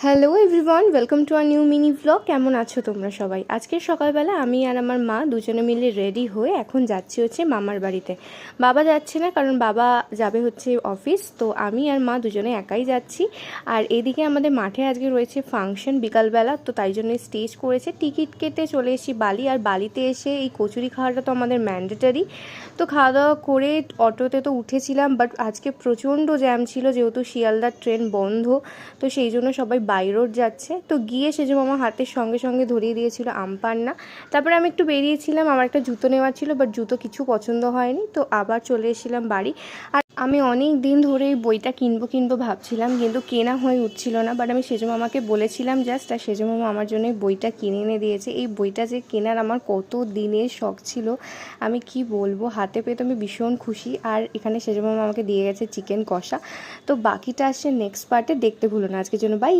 Hello everyone, welcome to a new mini blog. কেমন আছো তোমরা সবাই? আজকে সকালবেলা আমি আর আমার মা দুজনে মিলে রেডি হয়ে এখন যাচ্ছি হচ্ছে মামার বাড়িতে। বাবা যাচ্ছে না, কারণ বাবা যাবে হচ্ছে অফিস, তো আমি আর মা দুজনে একাই যাচ্ছি। আর এদিকে আমাদের মাঠে আজকে রয়েছে ফাংশন বিকালবেলা, তো তাই জন্য স্টেজ করেছে। টিকিট কেটে চলে এসেছি বালি, আর বালিতে এসে এই কচুরি খাওয়াটা তো আমাদের ম্যান্ডেটারি। তো খাওয়া দাওয়া করে অটোতে তো উঠেছিলাম, বাট আজকে প্রচণ্ড জ্যাম ছিল, যেহেতু শিয়ালদার ট্রেন বন্ধ, তো সেই জন্য সবাই বাই রোড যাচ্ছে। তো গিয়ে সেজো মামা হাতের সঙ্গে সঙ্গে ধরিয়ে দিয়েছিল আম পান্না। তারপরে আমি একটু বেরিয়েছিলাম, আমার একটা জুতো নেওয়ার ছিল, বাট জুতো কিছু পছন্দ হয়নি, তো আবার চলে এসেছিলাম বাড়ি। আর আমি অনেক দিন ধরে এই বইটা কিনবো ভাবছিলাম, কিন্তু কেনা হয়ে উঠছিল না। বাট আমি সেজো মামাকে বলেছিলাম জাস্ট, আর সেজো মামা আমার জন্য এই বইটা কিনে এনে দিয়েছে। এই বইটা যে কেনার আমার কত দিনের শখ ছিল, আমি কি বলবো, হাতে পেয়ে তো আমি ভীষণ খুশি। আর এখানে সেজো মামা আমাকে দিয়ে গেছে চিকেন কষা। তো বাকিটা আসছে নেক্সট পার্টে, দেখতে ভুলো না। আজকের জন্য বাই।